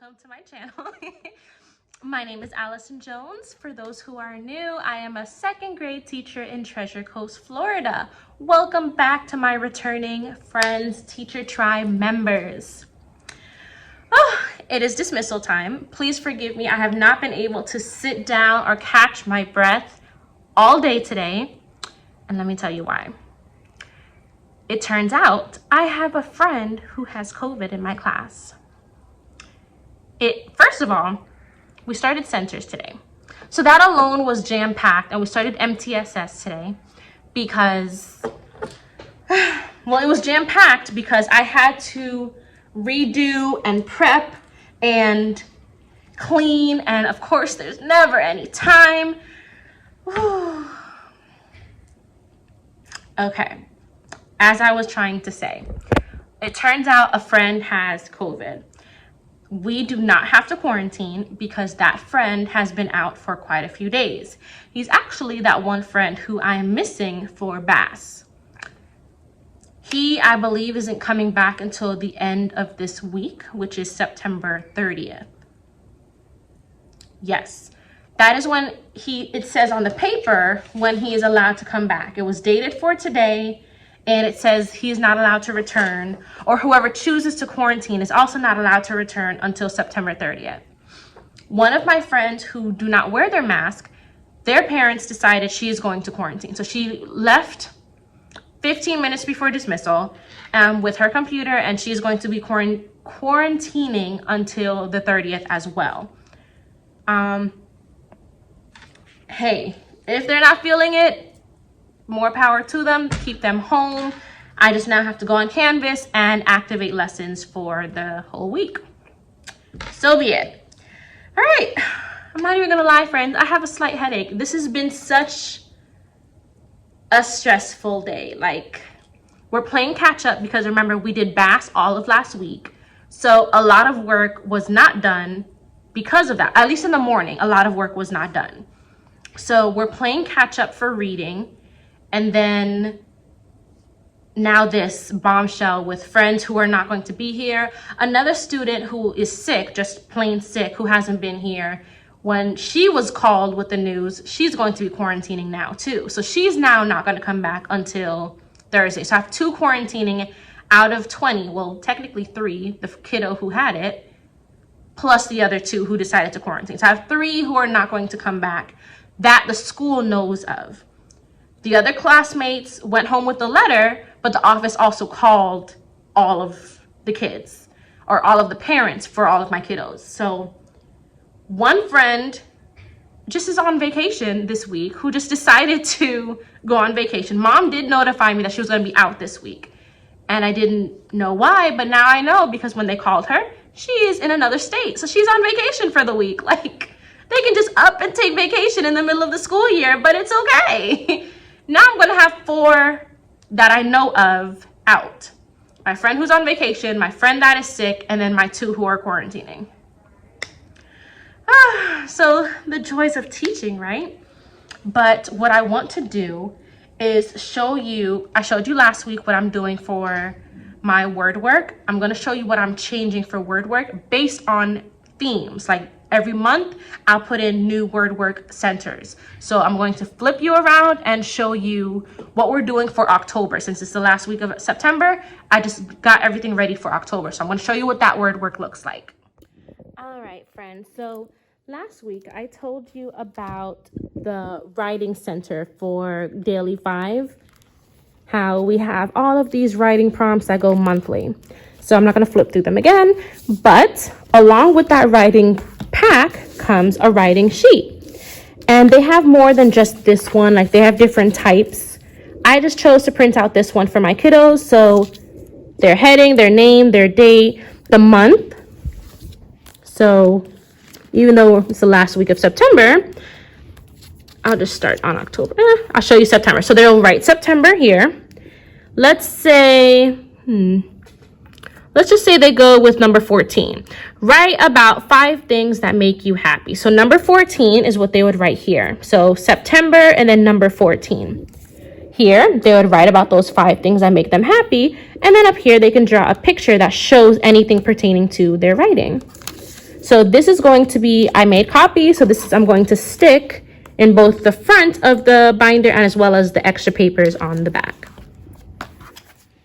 welcome to my channel. My name is Allison Jones. For those who are new, I am a second grade teacher in Treasure Coast, Florida. Welcome back to my returning friends, Teacher Tribe members. Oh, it is dismissal time. Please forgive me. I have not been able to sit down or catch my breath all day today. And let me tell you why. It turns out I have a friend who has COVID in my class. First of all, we started centers today. So that alone was jam-packed, and we started MTSS today because, well, it was jam-packed because I had to redo and prep and clean, and of course there's never any time. Okay, as I was trying to say, it turns out a friend has COVID. We do not have to quarantine because that friend has been out for quite a few days. He's actually that one friend who I am missing for Bass. He, I believe, isn't coming back until the end of this week, which is September 30th. Yes, that is when it says on the paper when he is allowed to come back. It was dated for today, and it says he's not allowed to return, or whoever chooses to quarantine is also not allowed to return until September 30th. One of my friends who do not wear their mask, their parents decided she is going to quarantine. So she left 15 minutes before dismissal with her computer, and she's going to be quarantining until the 30th as well. Hey, if they're not feeling it, more power to them. Keep them home. I just now have to go on Canvas and activate lessons for the whole week. So be it. All right, I'm not even gonna lie, friends, I have a slight headache. This has been such a stressful day. Like, we're playing catch up because remember, we did Bass all of last week. So a lot of work was not done because of that. At least in the morning, a lot of work was not done. So we're playing catch up for reading. And then now this bombshell with friends who are not going to be here. Another student who is sick, just plain sick, who hasn't been here. When she was called with the news, she's going to be quarantining now too. So she's now not going to come back until Thursday. So I have 2 quarantining out of 20. Well, technically 3, the kiddo who had it, plus the other 2 who decided to quarantine. So I have 3 who are not going to come back that the school knows of. The other classmates went home with the letter, but the office also called all of the kids or all of the parents for all of my kiddos. So one friend just is on vacation this week who just decided to go on vacation. Mom did notify me that she was going to be out this week, and I didn't know why, but now I know because when they called her, she is in another state. So she's on vacation for the week. Like, they can just up and take vacation in the middle of the school year, but it's okay. Now I'm going to have 4 that I know of out. My friend who's on vacation, my friend that is sick, and then my 2 who are quarantining. So the joys of teaching, right? But what I want to do is show you, I showed you last week what I'm doing for my word work. I'm going to show you what I'm changing for word work based on themes. Like, every month, I'll put in new word work centers. So I'm going to flip you around and show you what we're doing for October. Since it's the last week of September, I just got everything ready for October. So I'm going to show you what that word work looks like. All right, friends. So last week, I told you about the writing center for Daily 5, how we have all of these writing prompts that go monthly. So I'm not going to flip through them again, but along with that writing pack comes a writing sheet, and they have more than just this one. Like, they have different types. I just chose to print out this one for my kiddos. So their heading, their name, their date, the month. So even though it's the last week of September, I'll just start on October. I'll show you September. So they'll write September here. Let's say let's just say they go with number 14. Write about 5 things that make you happy. So number 14 is what they would write here. So September and then number 14. Here, they would write about those 5 things that make them happy. And then up here, they can draw a picture that shows anything pertaining to their writing. So this is going to be, I made copies, so this is, I'm going to stick in both the front of the binder and as well as the extra papers on the back.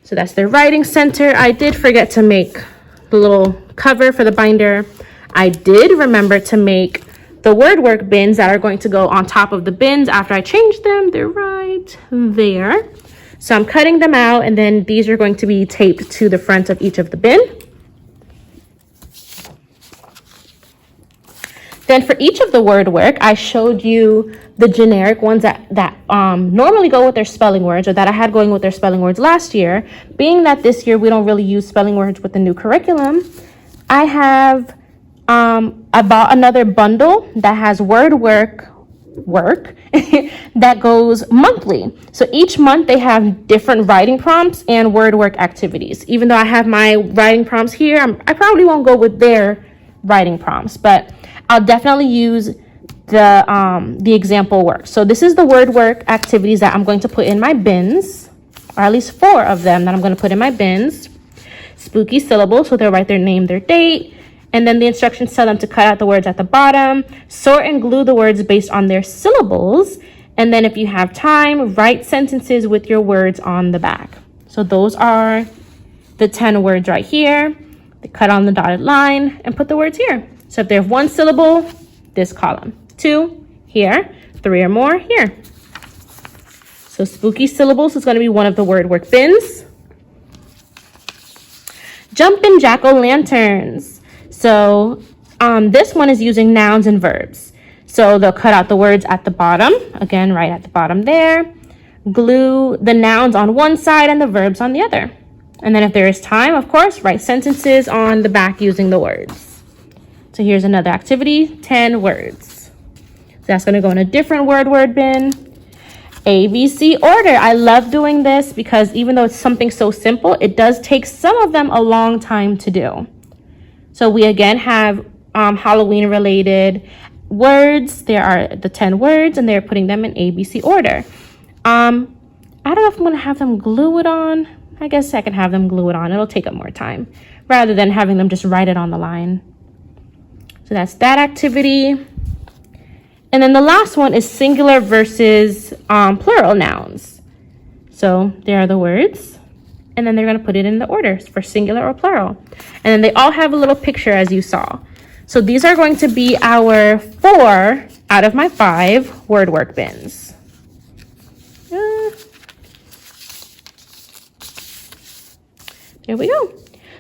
So that's the writing center. I did forget to make the little cover for the binder. I did remember to make the word work bins that are going to go on top of the bins after I change them. They're right there. So I'm cutting them out, and then these are going to be taped to the front of each of the bin. Then for each of the word work, I showed you the generic ones that normally go with their spelling words, or that I had going with their spelling words last year. Being that this year we don't really use spelling words with the new curriculum, I have I bought another bundle that has word work that goes monthly. So each month they have different writing prompts and word work activities. Even though I have my writing prompts here, I probably won't go with their writing prompts, but I'll definitely use the example work. So this is the word work activities that I'm going to put in my bins, or at least 4 of them that I'm going to put in my bins. Spooky syllables, so they'll write their name, their date, and then the instructions tell them to cut out the words at the bottom, sort and glue the words based on their syllables, and then if you have time, write sentences with your words on the back. So those are the 10 words right here. They cut on the dotted line and put the words here. So if they have 1 syllable, this column, 2 here, 3 or more here. So spooky syllables is going to be one of the word work bins. Jumpin' jack-o'-lanterns. So this one is using nouns and verbs. So they'll cut out the words at the bottom, again, right at the bottom there. Glue the nouns on one side and the verbs on the other. And then if there is time, of course, write sentences on the back using the words. So here's another activity, 10 words. So that's going to go in a different word bin. ABC order. I love doing this because even though it's something so simple, it does take some of them a long time to do. So we again have Halloween related words. There are the 10 words and they're putting them in ABC order. I don't know if I'm going to have them glue it on. I guess I can have them glue it on. It'll take up more time rather than having them just write it on the line. So that's that activity. And then the last one is singular versus plural nouns. So there are the words, and then they're going to put it in the orders for singular or plural. And then they all have a little picture, as you saw. So these are going to be our 4 out of my 5 word work bins. There we go.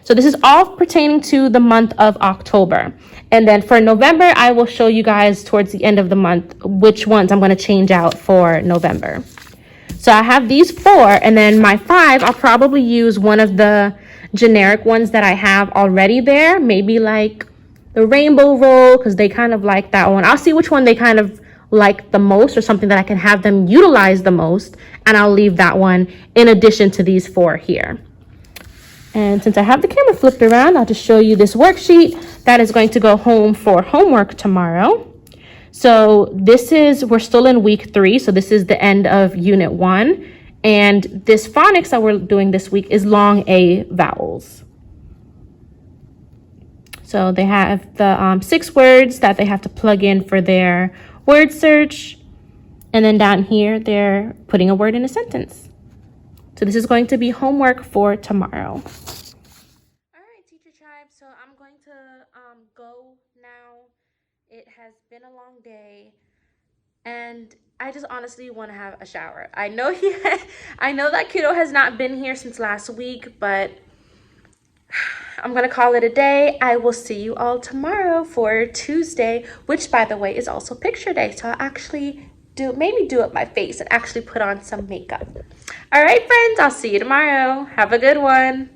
So this is all pertaining to the month of October. And then for November, I will show you guys towards the end of the month which ones I'm going to change out for November. So I have these 4, and then my 5, I'll probably use one of the generic ones that I have already there. Maybe like the rainbow roll, because they kind of like that one. I'll see which one they kind of like the most, or something that I can have them utilize the most. And I'll leave that one in addition to these 4 here. And since I have the camera flipped around, I'll just show you this worksheet that is going to go home for homework tomorrow. So we're still in week 3. So this is the end of unit 1. And this phonics that we're doing this week is long A vowels. So they have the 6 words that they have to plug in for their word search. And then down here, they're putting a word in a sentence. So this is going to be homework for tomorrow. All right, Teacher Tribe. So I'm going to go now. It has been a long day, and I just honestly want to have a shower. I know that kiddo has not been here since last week, but I'm gonna call it a day. I will see you all tomorrow for Tuesday, which by the way is also picture day. So I'll actually maybe do up my face and actually put on some makeup. All right, friends, I'll see you tomorrow. Have a good one.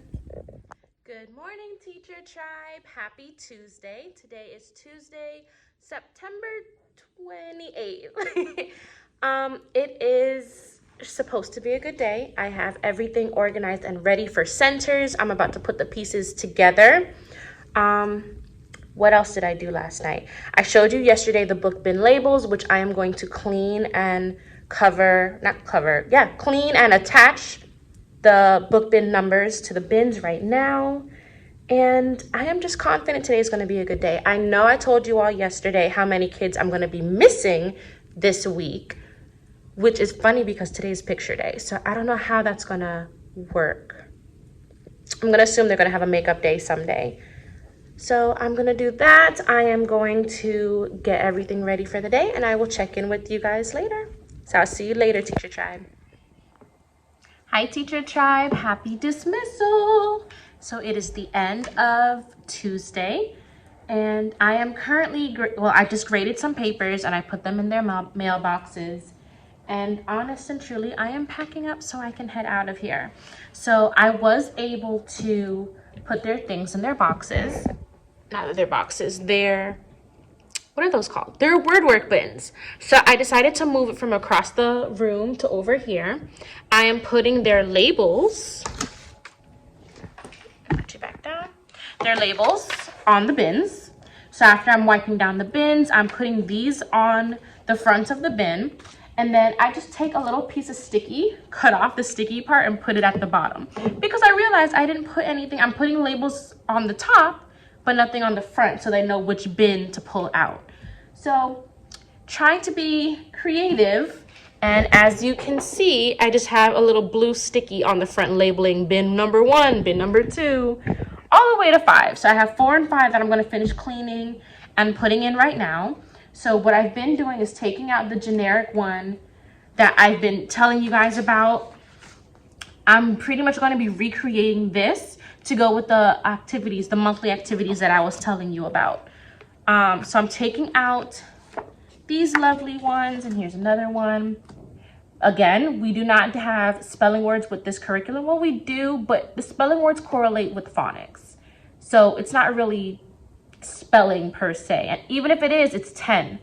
Good morning, Teacher Tribe. Happy Tuesday. Today is Tuesday, September 28th. It is supposed to be a good day. I have everything organized and ready for centers. I'm about to put the pieces together. What else did I do last night? I showed you yesterday the book bin labels, which I am going to clean and clean and attach the book bin numbers to the bins right now. And I am just confident today is going to be a good day. I know I told you all yesterday how many kids I'm going to be missing this week, which is funny because today's picture day. So I don't know how that's going to work. I'm going to assume they're going to have a makeup day someday. So I'm going to do that. I am going to get everything ready for the day, and I will check in with you guys later. So I'll see you later, Teacher Tribe. Hi, Teacher Tribe. Happy dismissal. So it is the end of Tuesday, and I am currently, I just graded some papers and I put them in their mailboxes. And honest and truly, I am packing up so I can head out of here. So I was able to put their things in their boxes. Not their boxes, what are those called? They're word work bins. So I decided to move it from across the room to over here. I am putting their labels, put you back down, their labels on the bins. So after I'm wiping down the bins, I'm putting these on the front of the bin. And then I just take a little piece of sticky, cut off the sticky part and put it at the bottom. Because I realized I didn't put anything, I'm putting labels on the top, but nothing on the front so they know which bin to pull out. So trying to be creative, and as you can see, I just have a little blue sticky on the front labeling bin number 1, bin number 2, all the way to 5. So I have 4 and 5 that I'm going to finish cleaning and putting in right now. So what I've been doing is taking out the generic one that I've been telling you guys about. I'm pretty much going to be recreating this to go with the activities, the monthly activities that I was telling you about. So I'm taking out these lovely ones, and here's another one. Again, we do not have spelling words with this curriculum. Well, we do, but the spelling words correlate with phonics. So it's not really spelling per se. And even if it is, it's 10.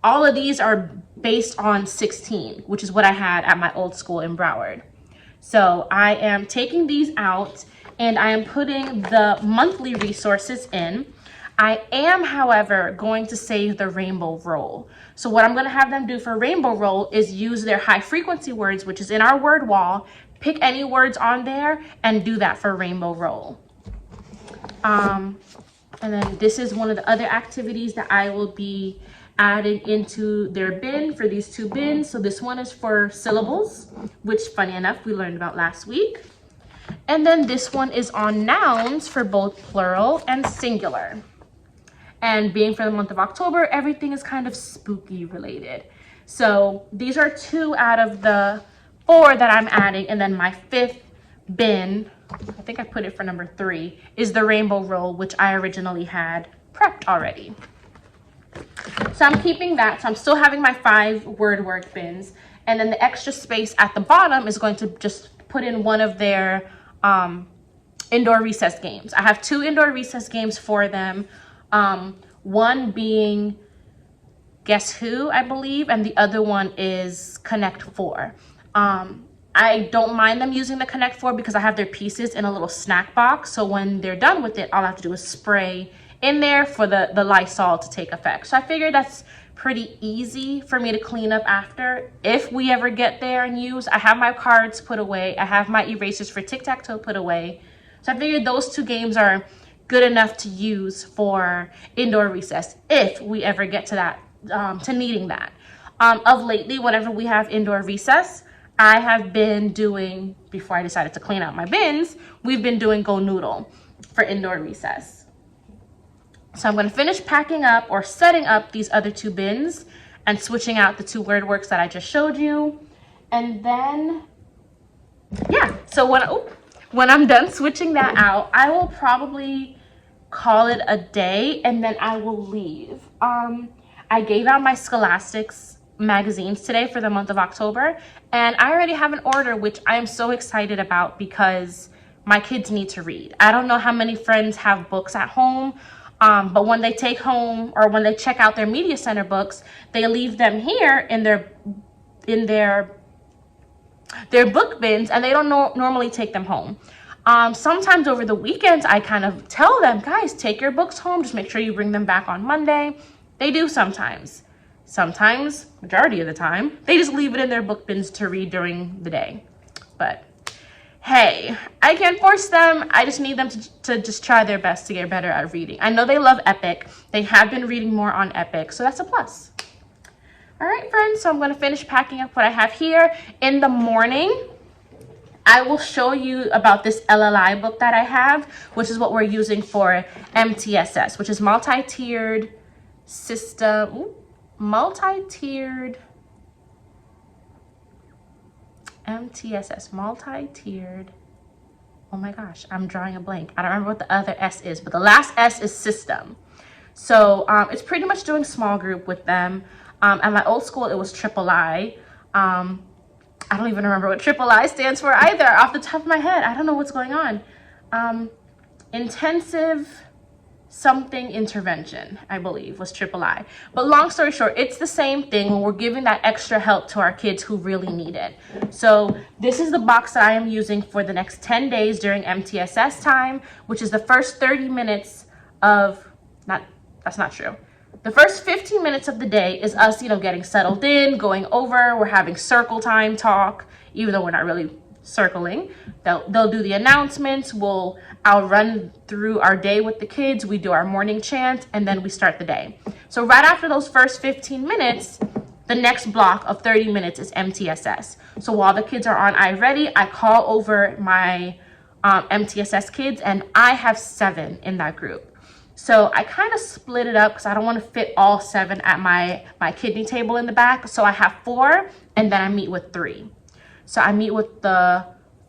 All of these are based on 16, which is what I had at my old school in Broward. So I am taking these out and I am putting the monthly resources in. I am, however, going to save the rainbow roll. So what I'm going to have them do for rainbow roll is use their high frequency words, which is in our word wall, pick any words on there and do that for rainbow roll. And then this is one of the other activities that I will be adding into their bin for these 2 bins. So this one is for syllables, which funny enough, we learned about last week. And then this one is on nouns for both plural and singular. And being for the month of October, everything is kind of spooky related. So these are 2 out of the 4 that I'm adding. And then my 5th bin, I think I put it for number 3, is the rainbow roll, which I originally had prepped already. So I'm keeping that. So I'm still having my 5 word work bins. And then the extra space at the bottom is going to just put in one of their indoor recess games. I have 2 indoor recess games for them. One being Guess Who, I believe, and the other one is Connect 4. I don't mind them using the Connect 4 because I have their pieces in a little snack box. So when they're done with it, all I have to do is spray in there for the Lysol to take effect. So I figured that's pretty easy for me to clean up after if we ever get there and use. I have my cards put away. I have my erasers for tic-tac-toe put away. So I figured those 2 games are good enough to use for indoor recess if we ever get to that, to needing that. Of lately, whenever we have indoor recess, I have been doing, before I decided to clean out my bins, we've been doing Go Noodle for indoor recess. So I'm going to finish packing up or setting up these other 2 bins and switching out the 2 word works that I just showed you. And then, yeah, so when I'm done switching that out, I will probably call it a day and then I will leave. I gave out my Scholastics magazines today for the month of October, and I already have an order, which I am so excited about because my kids need to read. I don't know how many friends have books at home, but when they take home or when they check out their media center books, they leave them here in their book bins, and they don't normally take them home. Sometimes over the weekends, I kind of tell them, guys, take your books home. Just make sure you bring them back on Monday. They do sometimes. Sometimes, majority of the time, they just leave it in their book bins to read during the day. But hey, I can't force them. I just need them to just try their best to get better at reading. I know they love Epic. They have been reading more on Epic, so that's a plus. All right, friends, so I'm going to finish packing up what I have here. In the morning, I will show you about this LLI book that I have, which is what we're using for MTSS, which is multi-tiered system, multi-tiered MTSS, multi-tiered. Oh my gosh, I'm drawing a blank. I don't remember what the other S is, but the last S is system. So it's pretty much doing small group with them. At my old school, it was Triple I. I don't even remember what Triple I stands for either off the top of my head. I don't know what's going on. Intensive something intervention, I believe, was Triple I. But long story short, it's the same thing when we're giving that extra help to our kids who really need it. So this is the box that I am using for the next 10 days during MTSS time, which is the first 30 minutes of, that's not true. The first 15 minutes of the day is us, getting settled in, going over, we're having circle time talk, even though we're not really circling. They'll do the announcements. I'll run through our day with the kids. We do our morning chant, and then we start the day. So right after those first 15 minutes, the next block of 30 minutes is MTSS. So while the kids are on iReady, I call over my MTSS kids, and I have 7 in that group. So I kind of split it up because I don't want to fit all 7 at my kidney table in the back. So I have 4, and then I meet with 3. So I meet with the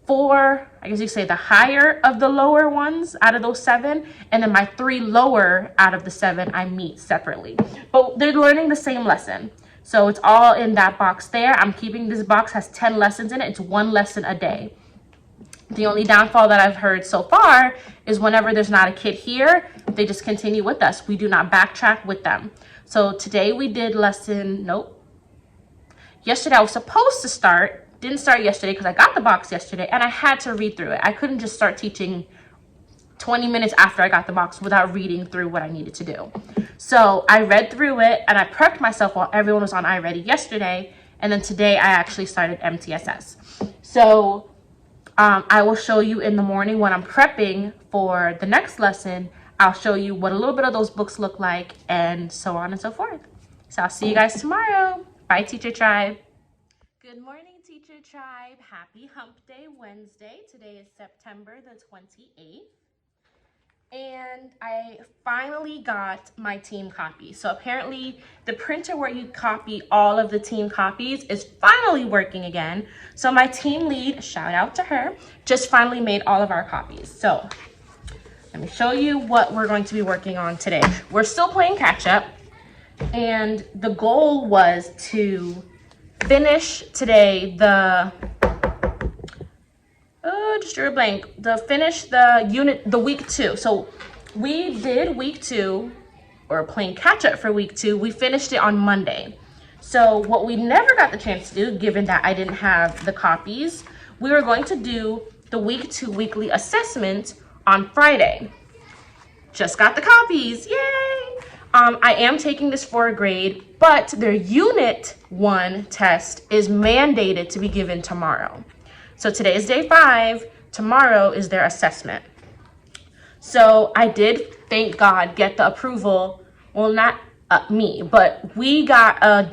4, I guess you say the higher of the lower ones out of those 7, and then my 3 lower out of the 7 I meet separately. But they're learning the same lesson. So it's all in that box there. I'm keeping this box, has 10 lessons in it. It's 1 lesson a day. The only downfall that I've heard so far is whenever there's not a kid here, they just continue with us. We do not backtrack with them. So today we did yesterday I was supposed to start. Didn't start yesterday because I got the box yesterday and I had to read through it. I couldn't just start teaching 20 minutes after I got the box without reading through what I needed to do. So I read through it and I prepped myself while everyone was on iReady yesterday. And then today I actually started MTSS. So I will show you in the morning when I'm prepping for the next lesson. I'll show you what a little bit of those books look like and so on and so forth. So I'll see you guys tomorrow. Bye, Teacher Tribe. Good morning, Teacher Tribe. Happy Hump Day Wednesday. Today is September the 28th. And I finally got my team copy. So apparently the printer where you copy all of the team copies is finally working again. So my team lead, shout out to her, just finally made all of our copies. So let me show you what we're going to be working on today. We're still playing catch up. And the goal was to finish today finish the unit, the week 2. So we did week 2, or playing catch up for week 2. We finished it on Monday. So what we never got the chance to do, given that I didn't have the copies, we were going to do the week 2 weekly assessment on Friday. Just got the copies, yay! I am taking this for a grade, but their unit 1 test is mandated to be given tomorrow. So today is day 5, tomorrow is their assessment. So I did, thank God, get the approval, well, not me, but we got a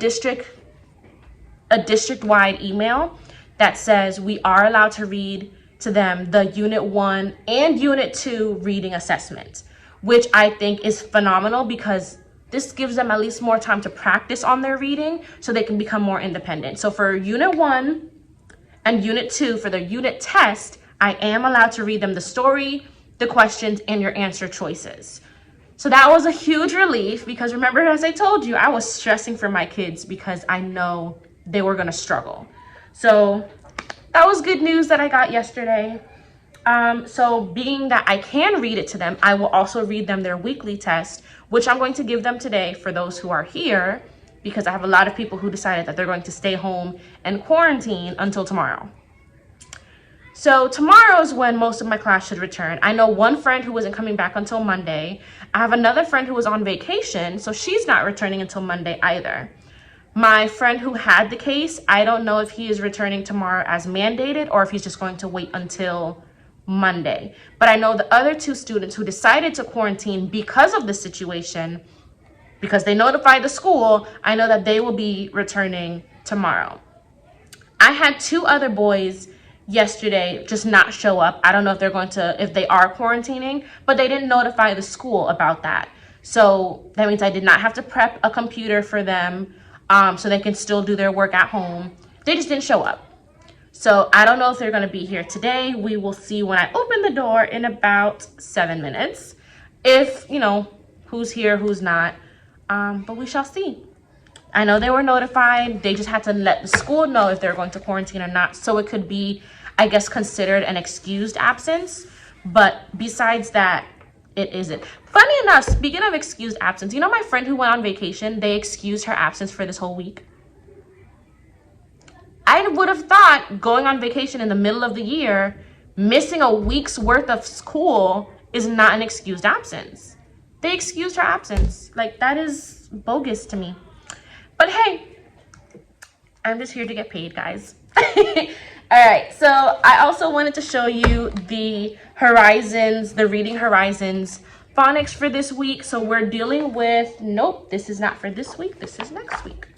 district-wide email that says we are allowed to read to them the unit 1 and unit 2 reading assessment, which I think is phenomenal because this gives them at least more time to practice on their reading so they can become more independent. So for unit 1 and unit 2, for their unit test, I am allowed to read them the story, the questions, and your answer choices. So that was a huge relief because remember, as I told you, I was stressing for my kids because I know they were gonna struggle. So that was good news that I got yesterday. So being that I can read it to them, I will also read them their weekly test, which I'm going to give them today for those who are here, because I have a lot of people who decided that they're going to stay home and quarantine until tomorrow. So tomorrow is when most of my class should return. I know one friend who wasn't coming back until Monday. I have another friend who was on vacation, so she's not returning until Monday either. My friend who had the case, I don't know if he is returning tomorrow as mandated or if he's just going to wait until Monday. But I know the other 2 students who decided to quarantine because of the situation, because they notified the school, I know that they will be returning tomorrow. I had 2 other boys yesterday just not show up. I don't know if if they are quarantining, but they didn't notify the school about that. So that means I did not have to prep a computer for them, so they can still do their work at home. They just didn't show up. So I don't know if they're going to be here today. We will see when I open the door in about 7 minutes. If, who's here, who's not. But we shall see. I know they were notified. They just had to let the school know if they're going to quarantine or not. So it could be, I guess, considered an excused absence. But besides that, it isn't. Funny enough, speaking of excused absence, my friend who went on vacation, they excused her absence for this whole week. I would have thought going on vacation in the middle of the year, missing a week's worth of school is not an excused absence. They excused her absence. Like, that is bogus to me. But hey, I'm just here to get paid, guys. All right, so I also wanted to show you the Reading Horizons phonics for this week. So we're dealing with, nope, this is not for this week. This is next week.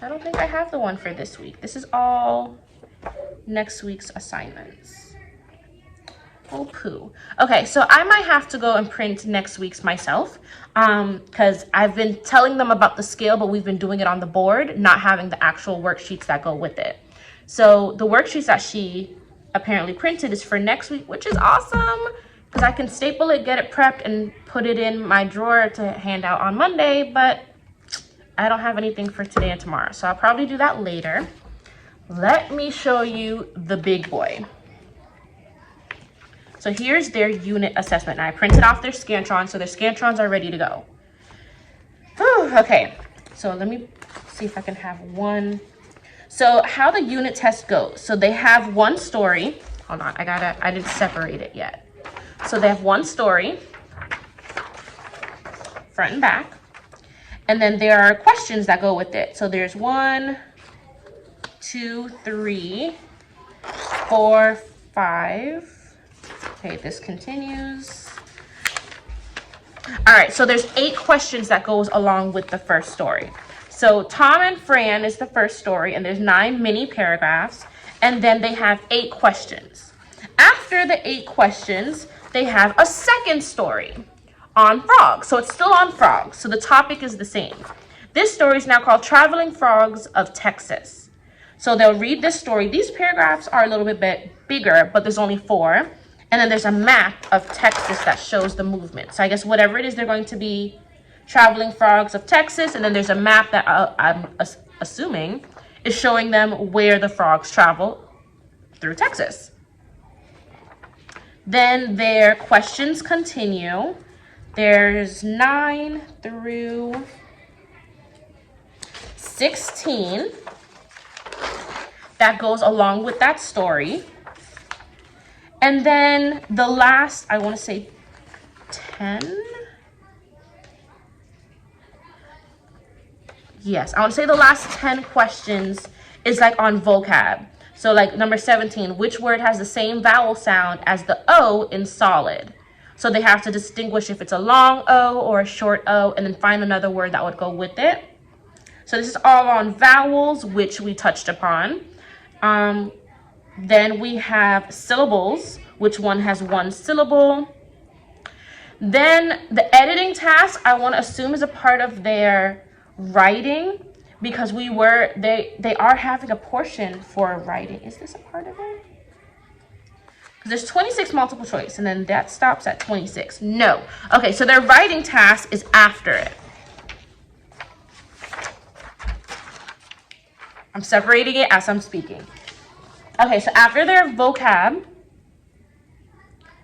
I don't think I have the one for this week. This is all next week's assignments. Oh, poo. Okay, so I might have to go and print next week's myself because I've been telling them about the scale, but we've been doing it on the board, not having the actual worksheets that go with it. So the worksheets that she apparently printed is for next week, which is awesome because I can staple it, get it prepped, and put it in my drawer to hand out on Monday, but I don't have anything for today and tomorrow, so I'll probably do that later. Let me show you the big boy. So here's their unit assessment. Now I printed off their Scantrons, so their Scantrons are ready to go. Whew, okay, so let me see if I can have one. So how the unit test goes. So they have one story. Hold on, I didn't separate it yet. So they have one story, front and back. And then there are questions that go with it. So there's 1, 2, 3, 4, 5. Okay, this continues. All right, so there's 8 questions that goes along with the first story. So Tom and Fran is the first story, and there's 9 mini paragraphs, and then they have 8 questions. After the 8 questions, they have a second story on frogs. So it's still on frogs. So the topic is the same. This story is now called Traveling Frogs of Texas. So they'll read this story. These paragraphs are a little bit bigger, but there's only 4. And then there's a map of Texas that shows the movement. So I guess whatever it is, they're going to be Traveling Frogs of Texas. And then there's a map that I'm assuming is showing them where the frogs travel through Texas. Then their questions continue. There's 9 through 16 that goes along with that story. And then the last, I want to say 10. Yes, I want to say the last 10 questions is like on vocab. So like number 17, which word has the same vowel sound as the O in solid? So they have to distinguish if it's a long O or a short O, and then find another word that would go with it. So this is all on vowels, which we touched upon. Then we have syllables, which one has 1 syllable. Then the editing task, I want to assume is a part of their writing, because they are having a portion for writing. Is this a part of it? There's 26 multiple choice, and then that stops at 26. No. Okay, so their writing task is after it. I'm separating it as I'm speaking. Okay, so after their vocab,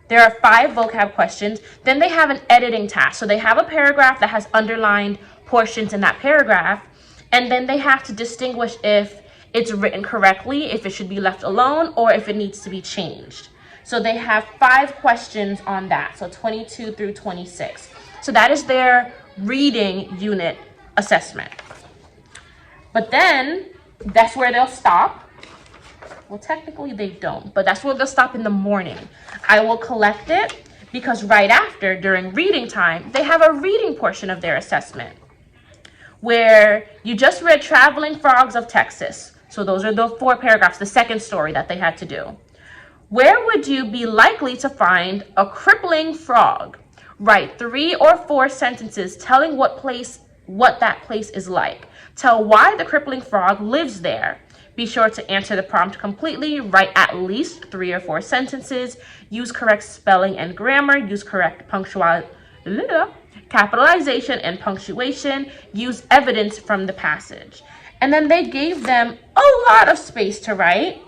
there are 5 vocab questions. Then they have an editing task. So they have a paragraph that has underlined portions in that paragraph, and then they have to distinguish if it's written correctly, if it should be left alone, or if it needs to be changed. So they have 5 questions on that. So 22 through 26. So that is their reading unit assessment. But then that's where they'll stop. Well, technically they don't, but that's where they'll stop in the morning. I will collect it because right after, during reading time, they have a reading portion of their assessment where you just read Traveling Frogs of Texas. So those are the 4 paragraphs, the second story that they had to do. Where would you be likely to find a crippling frog? Write 3 or 4 sentences telling what that place is like. Tell why the crippling frog lives there. Be sure to answer the prompt completely. Write at least 3 or 4 sentences. Use correct spelling and grammar. Use correct capitalization and punctuation. Use evidence from the passage. And then they gave them a lot of space to write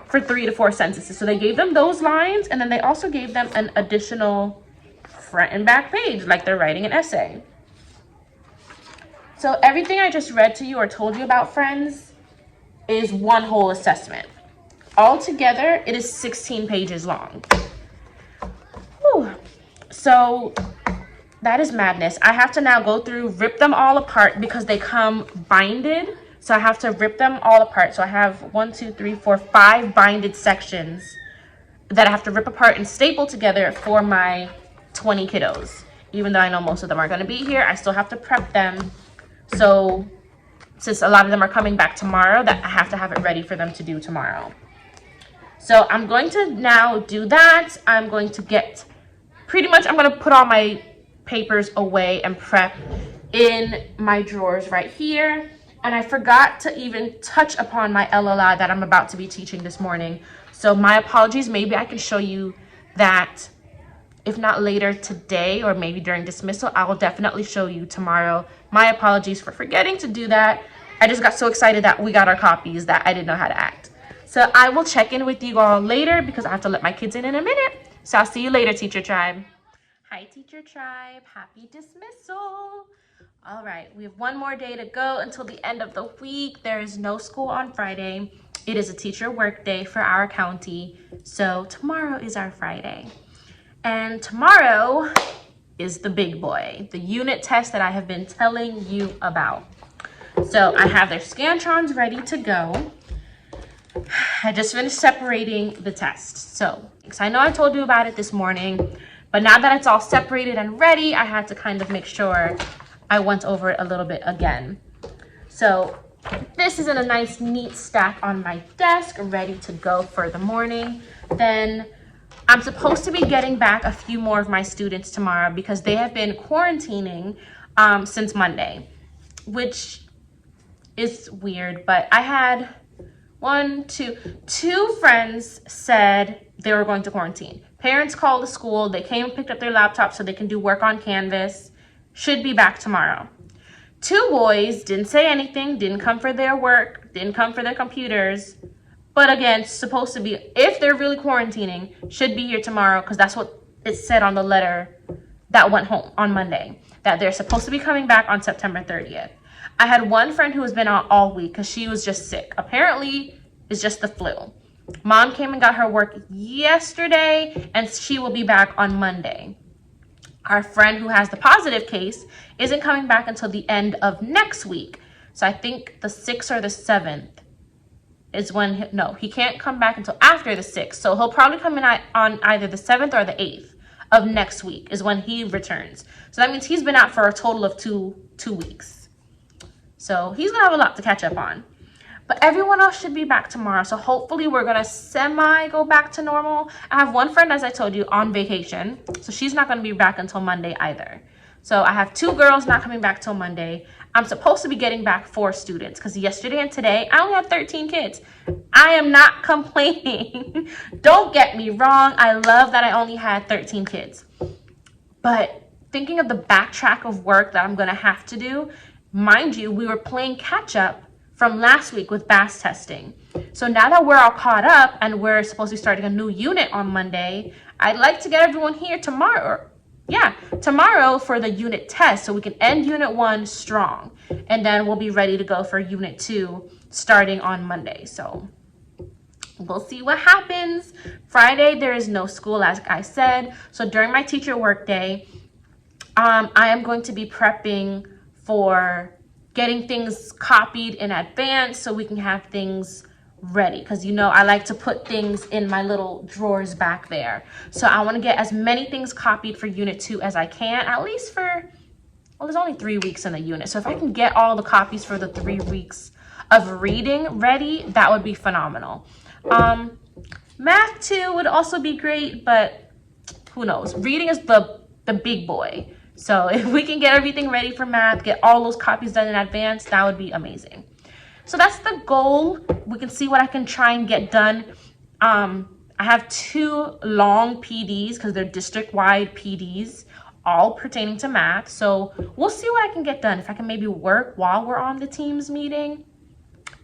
for 3 to 4 sentences. So they gave them those lines, and then they also gave them an additional front and back page, like they're writing an essay. So everything I just read to you or told you about, friends, is one whole assessment. Altogether, it is 16 pages long. Whew. So that is madness. I have to now go through, rip them all apart because they come binded. So I have to rip them all apart. So I have 5 binded sections that I have to rip apart and staple together for my 20 kiddos. Even though I know most of them are going to be here, I still have to prep them. So since a lot of them are coming back tomorrow, that I have to have it ready for them to do tomorrow. So I'm going to now do that. I'm going to get, I'm going to put all my papers away and prep in my drawers right here. And I forgot to even touch upon my LLI that I'm about to be teaching this morning. So my apologies. Maybe I can show you that, if not later today or maybe during dismissal. I will definitely show you tomorrow. My apologies for forgetting to do that. I just got so excited that we got our copies that I didn't know how to act. So I will check in with you all later because I have to let my kids in a minute. So I'll see you later, Teacher Tribe. Hi, Teacher Tribe. Happy dismissal. All right, we have one more day to go until the end of the week. There is no school on Friday. It is a teacher work day for our county. So tomorrow is our Friday. And tomorrow is the big boy, the unit test that I have been telling you about. So I have their Scantrons ready to go. I just finished separating the test. So I know I told you about it this morning, but now that it's all separated and ready, I had to kind of make sure I went over it a little bit again. So this is in a nice neat stack on my desk, ready to go for the morning. Then I'm supposed to be getting back a few more of my students tomorrow because they have been quarantining since Monday, which is weird. But I had two friends said they were going to quarantine. Parents called the school. They came and picked up their laptops so they can do work on Canvas. Should be back tomorrow. 2 boys didn't say anything, didn't come for their work, didn't come for their computers. But again, supposed to be, if they're really quarantining, should be here tomorrow because that's what it said on the letter that went home on Monday, that they're supposed to be coming back on September 30th. I had one friend who has been out all week because she was just sick. Apparently, it's just the flu. Mom came and got her work yesterday, and she will be back on Monday. Our friend who has the positive case isn't coming back until the end of next week. So I think the 6th or the 7th is when, he can't come back until after the 6th. So he'll probably come in on either the 7th or the 8th of next week is when he returns. So that means he's been out for a total of two weeks. So he's gonna have a lot to catch up on. But everyone else should be back tomorrow. So hopefully we're gonna go back to normal. I have one friend, as I told you, on vacation. So she's not gonna be back until Monday either. So I have 2 girls not coming back till Monday. I'm supposed to be getting back 4 students because yesterday and today I only had 13 kids. I am not complaining. Don't get me wrong. I love that I only had 13 kids. But thinking of the backtrack of work that I'm gonna have to do, mind you, we were playing catch up from last week with BAS testing. So now that we're all caught up and we're supposed to be starting a new unit on Monday, I'd like to get everyone here tomorrow for the unit test so we can end unit 1 strong. And then we'll be ready to go for unit 2 starting on Monday. So we'll see what happens. Friday, there is no school, as I said. So during my teacher work day, I am going to be prepping for getting things copied in advance so we can have things ready, because I like to put things in my little drawers back there. So I want to get as many things copied for Unit 2 as I can, at least for, well, there's only 3 weeks in the unit. So if I can get all the copies for the 3 weeks of reading ready, that would be phenomenal. Math 2 would also be great, but who knows? Reading is the big boy. So if we can get everything ready for math, get all those copies done in advance, that would be amazing. So that's the goal. We can see what I can try and get done. I have 2 long PDs because they're district-wide PDs, all pertaining to math. So we'll see what I can get done. If I can maybe work while we're on the Teams meeting,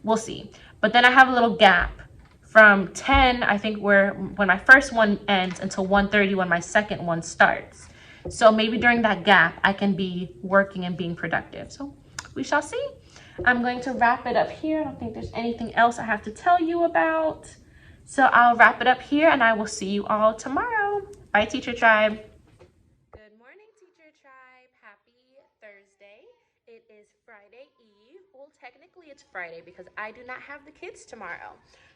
we'll see. But then I have a little gap from 10, I think, when my first one ends, until 1:30 when my second one starts. So maybe during that gap, I can be working and being productive. So we shall see. I'm going to wrap it up here. I don't think there's anything else I have to tell you about. So I'll wrap it up here, and I will see you all tomorrow. Bye, Teacher Tribe. Good morning, Teacher Tribe. Happy Thursday. It is Friday Eve. Well, technically it's Friday because I do not have the kids tomorrow.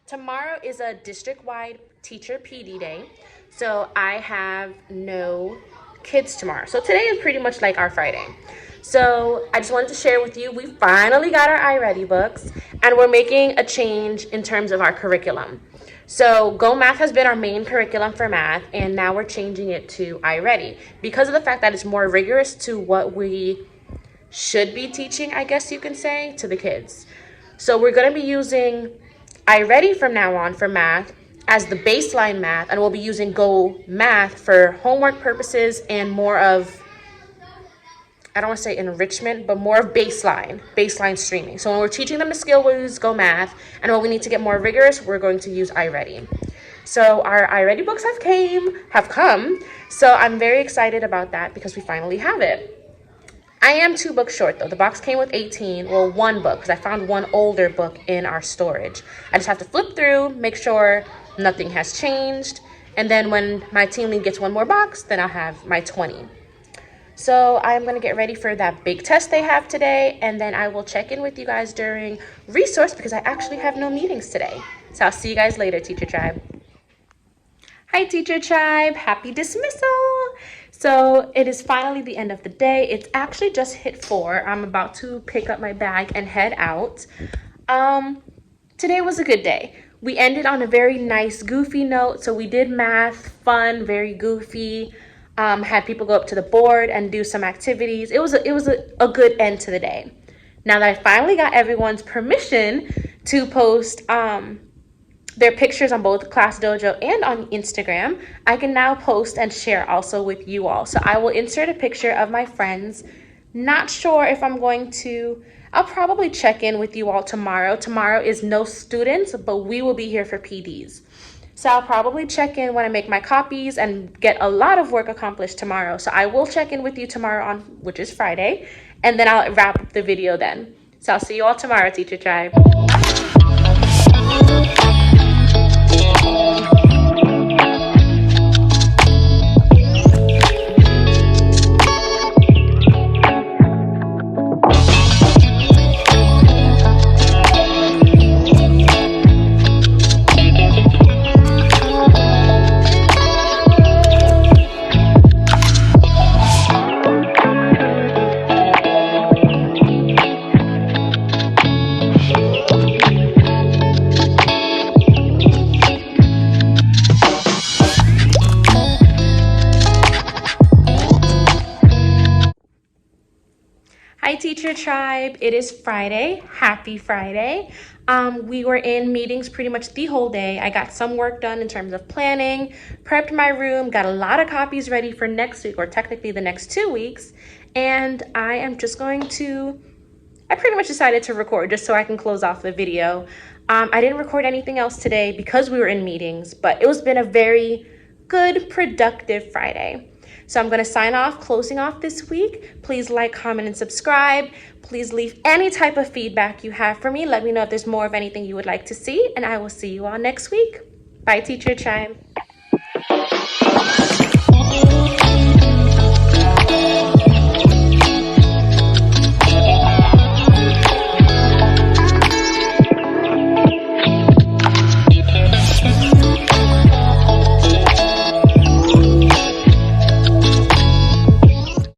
Tomorrow is a district-wide teacher PD day, so I have no kids tomorrow. So today is pretty much like our Friday. So I just wanted to share with you, we finally got our iReady books, and we're making a change in terms of our curriculum. So Go Math has been our main curriculum for math, and now we're changing it to iReady because of the fact that it's more rigorous to what we should be teaching, I guess you can say, to the kids. So we're going to be using iReady from now on for math as the baseline math, and we'll be using Go Math for homework purposes and more of, I don't want to say enrichment, but more of baseline streaming. So when we're teaching them the skill, we'll use Go Math, and when we need to get more rigorous, we're going to use iReady. So our iReady books have come, so I'm very excited about that because we finally have it. I am 2 books short though. The box came with 18, well, 1 book, because I found 1 older book in our storage. I just have to flip through, make sure nothing has changed, and then when my team lead gets 1 more box, then I'll have my 20. So I'm going to get ready for that big test they have today, and then I will check in with you guys during resource because I actually have no meetings today. So I'll see you guys later, Teacher Tribe. Hi, Teacher Tribe. Happy dismissal. So it is finally the end of the day. It's actually just hit 4. I'm about to pick up my bag and head out. Today was a good day. We ended on a very nice, goofy note. So we did math, fun, very goofy. Had people go up to the board and do some activities. It was a good end to the day. Now that I finally got everyone's permission to post their pictures on both Class Dojo and on Instagram, I can now post and share also with you all. So I will insert a picture of my friends. Not sure if I'm going to, I'll probably check in with you all tomorrow. Tomorrow is no students, but we will be here for PDs. So I'll probably check in when I make my copies and get a lot of work accomplished tomorrow. So I will check in with you tomorrow which is Friday, and then I'll wrap up the video then. So I'll see you all tomorrow, Teacher Tribe. Hi, Teacher Tribe. It is Friday. Happy Friday. We were in meetings pretty much the whole day. I got some work done in terms of planning, prepped my room, got a lot of copies ready for next week, or technically the next 2 weeks. And I am just going to, I pretty much decided to record just so I can close off the video. I didn't record anything else today because we were in meetings, but it was been a very good, productive Friday. So I'm going to sign off, closing off this week. Please like, comment, and subscribe. Please leave any type of feedback you have for me. Let me know if there's more of anything you would like to see, and I will see you all next week. Bye, Teacher Chime.